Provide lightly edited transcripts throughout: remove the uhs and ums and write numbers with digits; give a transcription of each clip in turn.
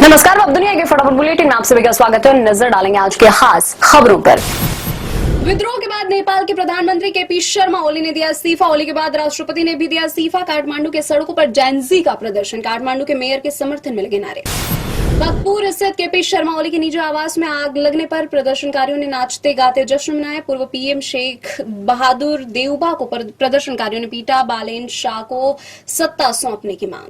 नमस्कार, अब दुनिया के फटाफट बुलेटिन में आप सभी का स्वागत है। नजर डालेंगे आज के खास खबरों पर। विद्रोह के बाद नेपाल के प्रधानमंत्री केपी शर्मा ओली ने दिया इस्तीफा। ओली के बाद राष्ट्रपति ने भी दिया इस्तीफा। काठमांडू के सड़कों पर जैनजी का प्रदर्शन। काठमांडू के मेयर के समर्थन में लगे नारे। भक्तपुर स्थित केपी शर्मा ओली के निजी आवास में आग लगने पर प्रदर्शनकारियों ने नाचते गाते जश्न मनाया। पूर्व पीएम शेख बहादुर देउबा को प्रदर्शनकारियों ने पीटा। बालेन शाह को सत्ता सौंपने की मांग।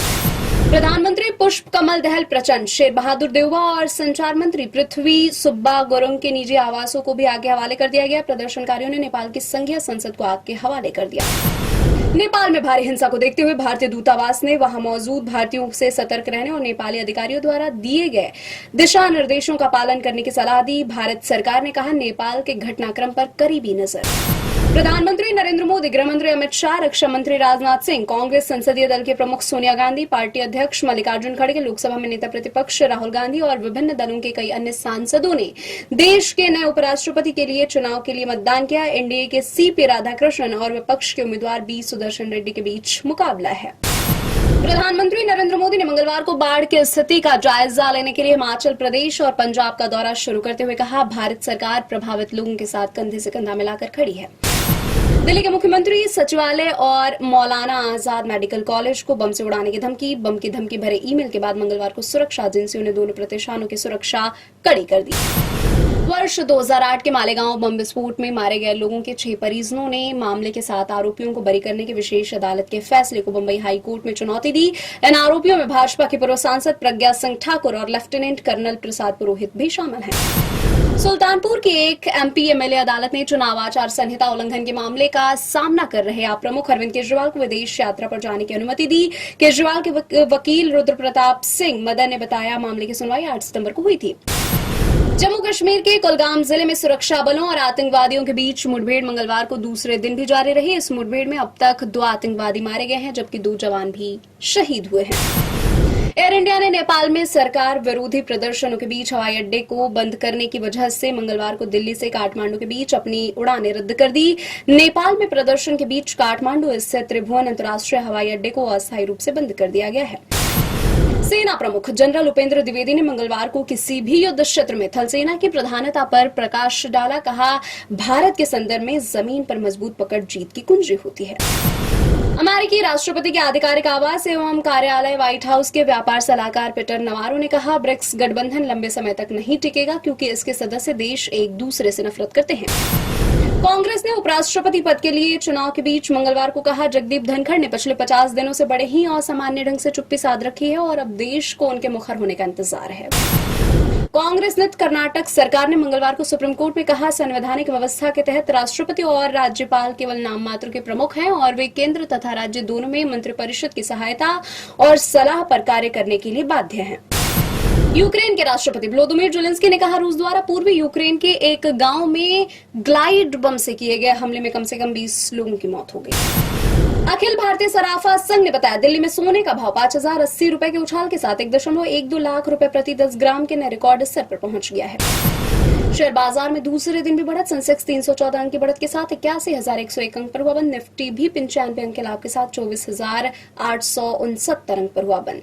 प्रधानमंत्री पुष्प कमल दहल प्रचंड, शेर बहादुर देउबा और संचार मंत्री पृथ्वी सुब्बा गुरुंग के निजी आवासों को भी आग के हवाले कर दिया गया। प्रदर्शनकारियों ने नेपाल की संघीय संसद को आग के हवाले कर दिया। नेपाल में भारी हिंसा को देखते हुए भारतीय दूतावास ने वहां मौजूद भारतीयों से सतर्क रहने और नेपाली अधिकारियों द्वारा दिए गए दिशा निर्देशों का पालन करने की सलाह दी। भारत सरकार ने कहा, नेपाल के घटनाक्रम पर करीबी नजर। प्रधानमंत्री नरेंद्र मोदी, गृह मंत्री अमित शाह, रक्षा मंत्री राजनाथ सिंह, कांग्रेस संसदीय दल के प्रमुख सोनिया गांधी, पार्टी अध्यक्ष मल्लिकार्जुन खड़गे, लोकसभा में नेता प्रतिपक्ष राहुल गांधी और विभिन्न दलों के कई अन्य सांसदों ने देश के नए उपराष्ट्रपति के लिए चुनाव के लिए मतदान किया। एनडीए के सीपी राधाकृष्णन और विपक्ष के उम्मीदवार बी सुदर्शन रेड्डी के बीच मुकाबला है। प्रधानमंत्री नरेंद्र मोदी ने मंगलवार को बाढ़ की स्थिति का जायजा लेने के लिए हिमाचल प्रदेश और पंजाब का दौरा शुरू करते हुए कहा, भारत सरकार प्रभावित लोगों के साथ कंधे से कंधा मिलाकर खड़ी है। दिल्ली के मुख्यमंत्री सचिवालय और मौलाना आजाद मेडिकल कॉलेज को बम से उड़ाने की धमकी। बम की धमकी भरे ईमेल के बाद मंगलवार को सुरक्षा एजेंसियों ने दोनों प्रतिष्ठानों की सुरक्षा कड़ी कर दी। वर्ष 2008 के मालेगांव बम विस्फोट में मारे गए लोगों के 6 परिजनों ने मामले के 7 आरोपियों को बरी करने की विशेष अदालत के फैसले को बंबई हाई कोर्ट में चुनौती दी। इन आरोपियों में भाजपा के पूर्व सांसद प्रज्ञा सिंह ठाकुर और लेफ्टिनेंट कर्नल प्रसाद पुरोहित भी शामिल हैं। सुल्तानपुर की एक एमपी एमएलए अदालत ने चुनाव आचार संहिता उल्लंघन के मामले का सामना कर रहे आप प्रमुख अरविंद केजरीवाल को विदेश यात्रा पर जाने की अनुमति दी। केजरीवाल के वकील रुद्र प्रताप सिंह मदन ने बताया, मामले की सुनवाई 8 सितंबर को हुई थी। जम्मू कश्मीर के कुलगाम जिले में सुरक्षा बलों और आतंकवादियों के बीच मुठभेड़ मंगलवार को दूसरे दिन भी जारी रही। इस मुठभेड़ में अब तक 2 आतंकवादी मारे गए हैं, जबकि 2 जवान भी शहीद हुए हैं। एयर इंडिया ने नेपाल में सरकार विरोधी प्रदर्शनों के बीच हवाई अड्डे को बंद करने की वजह से मंगलवार को दिल्ली से काठमांडू के बीच अपनी उड़ानें रद्द कर दी। नेपाल में प्रदर्शन के बीच काठमांडू स्थित त्रिभुवन अंतर्राष्ट्रीय हवाई अड्डे को अस्थायी रूप से बंद कर दिया गया है। सेना प्रमुख जनरल उपेंद्र द्विवेदी ने मंगलवार को किसी भी युद्ध क्षेत्र में थल सेना की प्रधानता पर प्रकाश डाला। कहा, भारत के संदर्भ में जमीन पर मजबूत पकड़ जीत की कुंजी होती है। अमेरिकी राष्ट्रपति के आधिकारिक आवास एवं कार्यालय व्हाइट हाउस के व्यापार सलाहकार पीटर नवारो ने कहा, ब्रिक्स गठबंधन लंबे समय तक नहीं टिकेगा क्योंकि इसके सदस्य देश एक दूसरे से नफरत करते हैं। कांग्रेस ने उपराष्ट्रपति पद के लिए चुनाव के बीच मंगलवार को कहा, जगदीप धनखड़ ने पिछले 50 दिनों से बड़े ही असामान्य ढंग से चुप्पी साध रखी है और अब देश को उनके मुखर होने का इंतजार है। कांग्रेस ने कर्नाटक सरकार ने मंगलवार को सुप्रीम कोर्ट में कहा, संवैधानिक व्यवस्था के तहत राष्ट्रपति और राज्यपाल केवल नाम मात्र के प्रमुख हैं और वे केंद्र तथा राज्य दोनों में मंत्रिपरिषद की सहायता और सलाह पर कार्य करने के लिए बाध्य हैं। यूक्रेन के राष्ट्रपति व्लादिमीर ज़ेलेंस्की ने कहा, रूस द्वारा पूर्वी यूक्रेन के एक गांव में ग्लाइड बम से किए गए हमले में कम से कम 20 लोगों की मौत हो गई। अखिल भारतीय सराफा संघ ने बताया, दिल्ली में सोने का भाव 5080 रुपए के उछाल के साथ 1.12 लाख रुपए प्रति 10 ग्राम के नए रिकॉर्ड स्तर पर पहुंच गया है। शेयर बाजार में दूसरे दिन भी बढ़त। सेंसेक्स 314 अंक की बढ़त के साथ 81,101 अंक पर हुआ बंद। निफ्टी भी 95 अंक के लाभ के साथ 24,869 अंक पर हुआ बंद।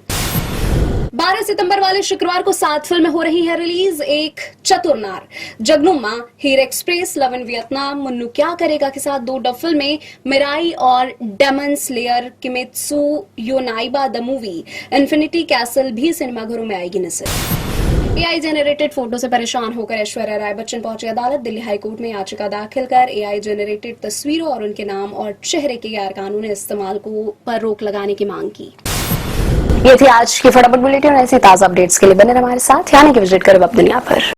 12 सितंबर वाले शुक्रवार को 7 फिल्में हो रही है release. Ek Chatur Naar, Jagnuma, Heer express, love in Vietnam, Munnu Kya Karega के साथ 2 डब फिल्में, मिराई और Demon Slayer, Kimetsu no Yaiba the movie, Infinity Castle भी सिनेमाघरों में आएगी नजर। एआई जेनरेटेड फोटो से परेशान होकर ऐश्वर्या राय बच्चन पहुंची अदालत। दिल्ली हाईकोर्ट में याचिका दाखिल कर एआई जेनरेटेड तस्वीरों और उनके नाम और चेहरे के गैर कानूनी इस्तेमाल पर रोक लगाने की मांग की। ये थी आज की फटाफट बुलेटिन। ऐसी ताजा अपडेट्स के लिए बने रहे हमारे साथ, यानी कि विजिट करें अब दुनिया पर।